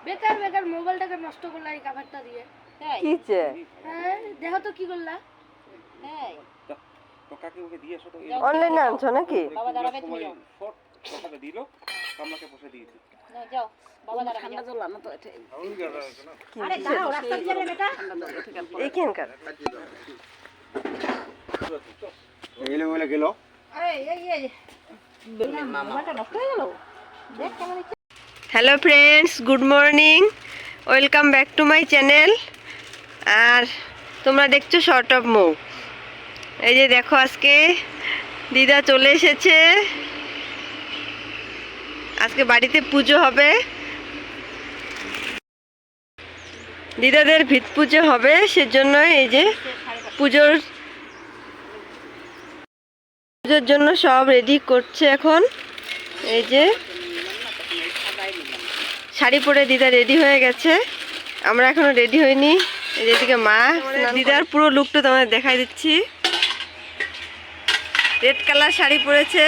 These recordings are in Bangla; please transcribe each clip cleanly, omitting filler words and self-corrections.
বেকার বেকার মোবাইলটাকে নষ্ট করলা এই কভারটা দিয়ে। কিছে হ্যাঁ দেখো তো কি করলা। তো কাকে ওকে দিয়ে আসো তো। অনলাইনে আনছো নাকি? বাবা দাঁড়াবে, তুমি যাও। শর্ট কথাটা দিল, কামলাকে বসে দিয়েছি। নাও যাও, বাবা দাঁড়াবে। ঠান্ডা জল আনো তো এটা। আরে দাঁড়াও, রাস্তা দিয়ে যাবে বেটা। এইখানকার এলে বলে গেল। মোবাইলটা নষ্ট হয়ে গেল। দেখ কেমন হচ্ছে। Hello friends, good morning, welcome back to my channel. আর তোমরা দেখছো শর্ট অফ মৌ। এই যে দেখো আজকে দিদা চলে এসেছে। আজকে বাড়িতে পুজো হবে, দিদাদের ভিত পুজো হবে, সেজন্য এই যে পুজোর জন্য সব রেডি করছে এখন। এই যে শাড়ি পরে দিদা রেডি হয়ে গেছে, আমরা এখনো রেডি হইনি। এই যেদিকে মা, দিদার পুরো লুকটা তোমাদের দেখাই দিচ্ছি। রেড কালার শাড়ি পরেছে,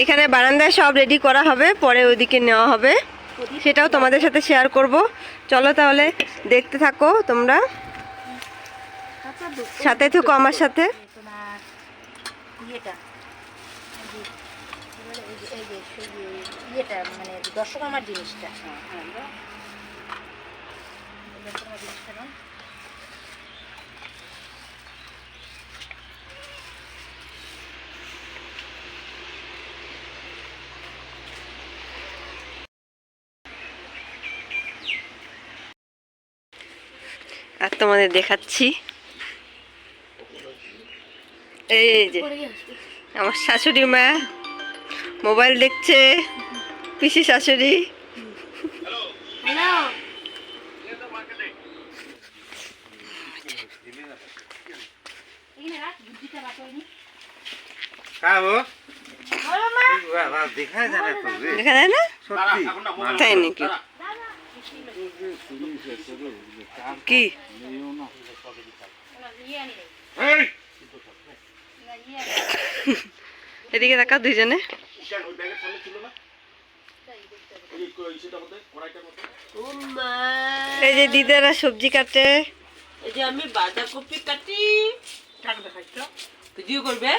এখানে বারান্দায় সব রেডি করা হবে, পরে ওইদিকে নেওয়া হবে, সেটাও তোমাদের সাথে শেয়ার করব। চলো তাহলে দেখতে থাকো তোমরা, সাথে থাকো আমার সাথে। তোমার ইয়েটা ইয়েটা মানে দর্শক আমার জিনিসটা। দর্শক জিনিসটা না, আর তোমাদের দেখাচ্ছি, এই যে আমার শাশুড়ি মা মোবাইল দেখছে, পিসি শাশুড়ি। দেখা যায় না তো, দেখা যায় না? সত্যি তাই নাকি? কি এদিকে দেখা দুইজনে। এই যে দিদারা সবজি কাটে, এই যে আমি বাঁধাকপি কাটি, টাক দেখাচ্ছো ভিডিও করবে।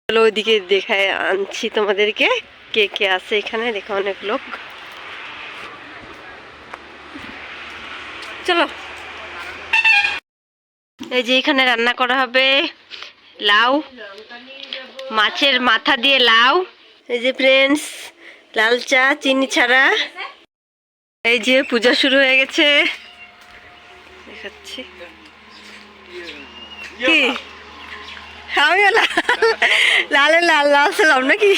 চলো ওইদিকে দেখায় আনছি তোমাদেরকে কে কে আছে এখানে। দেখো অনেক লোক, চলো। এই যে এখানে রান্না করা হবে লাউ, মাছের মাথা দিয়ে লাউ। এই যে ফ্রেন্ডস, লাল চা চিনি ছাড়া। এই যে পূজা শুরু হয়ে গেছে, দেখাচ্ছি। কি আমি লালে লাল লাল ছিলাম নাকি?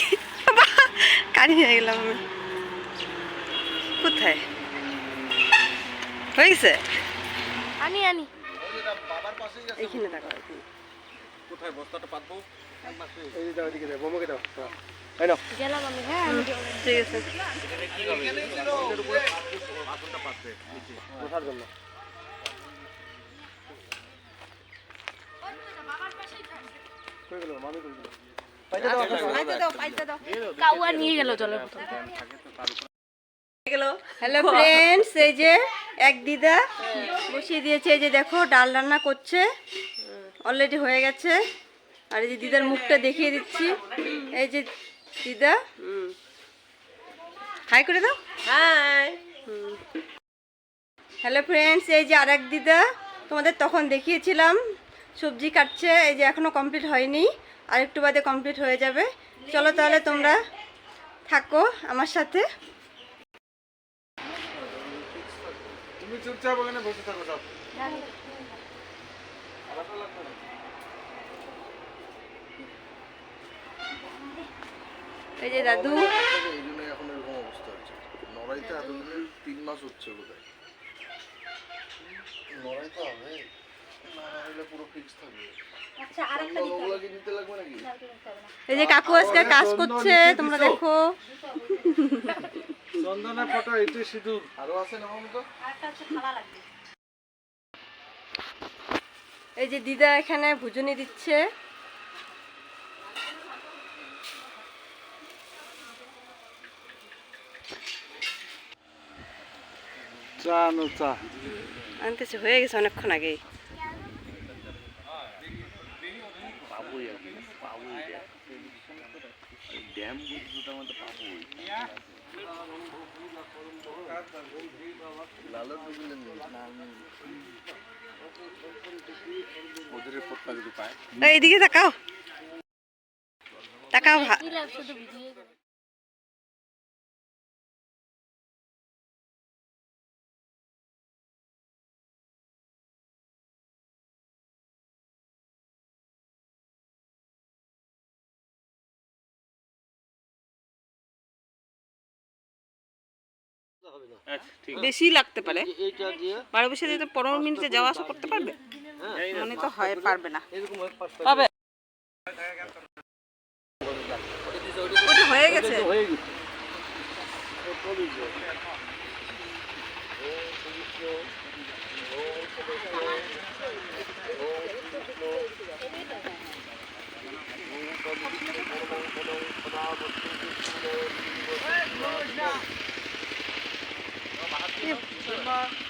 কানি হয়ে গেলাম আমি। কোথায় হয়ে গেছে? আনি আনি এইখানে দেখো, কোথায় বস্তাটা পাতবো? গেলাম আমি। হ্যাঁ আমি ঠিক আছে। বসার জন্য কাউয়া নিয়ে গেল চলো। হ্যালো ফ্রেন্ডস, এই যে এক দিদা বসিয়ে দিয়েছে। এই যে দেখো ডাল রান্না করছে, অলরেডি হয়ে গেছে। আর এই যে দিদার মুখটা দেখিয়ে দিচ্ছি। এই যে দিদা, হাই করে দাও। হাই। হ্যালো ফ্রেন্ডস, এই যে আরেক দিদা, তোমাদের তখন দেখিয়েছিলাম সবজি কাটছে। এই যে এখনো কমপ্লিট হয়নি, আর একটু বাদে কমপ্লিট হয়ে যাবে। চলো তাহলে তোমরা থাকো আমার সাথে। তুমি চুপচাপ ওখানে বসে থাকো সব। এই যে দাদু, এই জন্য এখন এরকম অবস্থা হচ্ছে। নড়াইতে এতদিনে 3 মাস হচ্ছে বোধহয়। নড়াইতে হবে, না হলে পুরো ফিক্স থাকবে। আচ্ছা আরেকটা দিতে হবে। ওগুলোকে নিতে লাগবে নাকি? এই যে কাকু আজকে কাজ করছে, তোমরা দেখো। চন্দনের ফটো, এটি সিঁদুর। আরো আছে না মামা তো? আরেকটা হচ্ছে থালা লাগবে। এই যে দিদা এখানে ভুজনি দিচ্ছে। চা আনো, চা। আনতেছে, হয়ে গেছে অনেকক্ষণ আগেই। এইদিকে তাকাও, তাকাও। শুধু ভিডিও বেশি লাগতে পারে, 12 থেকে 15 মিনিটে যাওয়া আসা করতে পারবে, মনে তো হয় পারবে না। পাবে, ওটা হয়ে গেছে।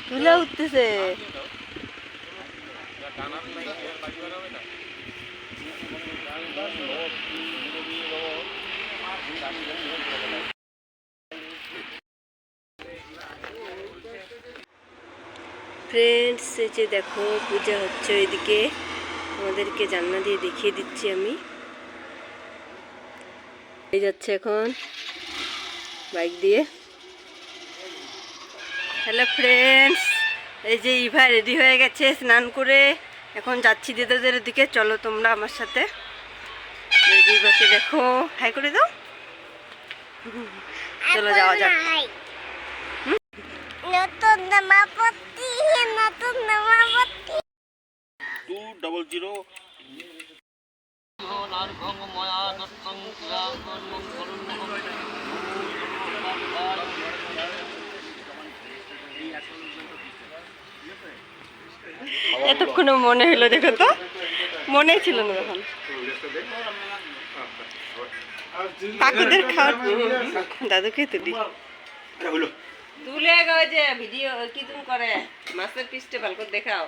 তুলে উঠতেছে। ফ্রেন্ডস, এই যে দেখো পূজা হচ্ছে ওইদিকে, আমাদেরকে জানলা দিয়ে দেখিয়ে দিচ্ছি আমি। এই যাচ্ছে এখন বাইক দিয়ে। হ্যালো ফ্রেন্ডস, এই যে ইভা রেডি হয়ে গেছে স্নান করে, এখন যাচ্ছি দিদাদের দিকে। চলো তোমরা আমার সাথে। এই যে ইভাকে দেখো, হাই করে দাও। চলো যাওয়া যাক। নতুন জামাপত্তি, নতুন জামাপত্তি। 200 এতক্ষণ মনে হলো, দেখো তো মনে ছিল না তখন। কাকুদের খাওয়া দাদুকে তুলি তুলে গো, যে ভিডিও কি তুমি করে মাছের পিসটা ভালো করে দেখাও।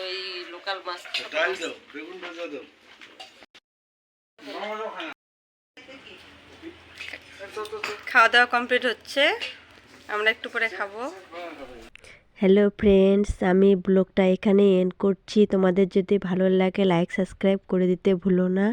ওই লোকাল মাছ খাওয়া দাওয়া কমপ্লিট হচ্ছে, আমরা একটু পরে খাবো। হ্যালো ফ্রেন্ডস, আমি ব্লগটা এখানে এন্ড করছি। তোমাদের যদি ভালো লাগে লাইক সাবস্ক্রাইব করে দিতে ভুলো না।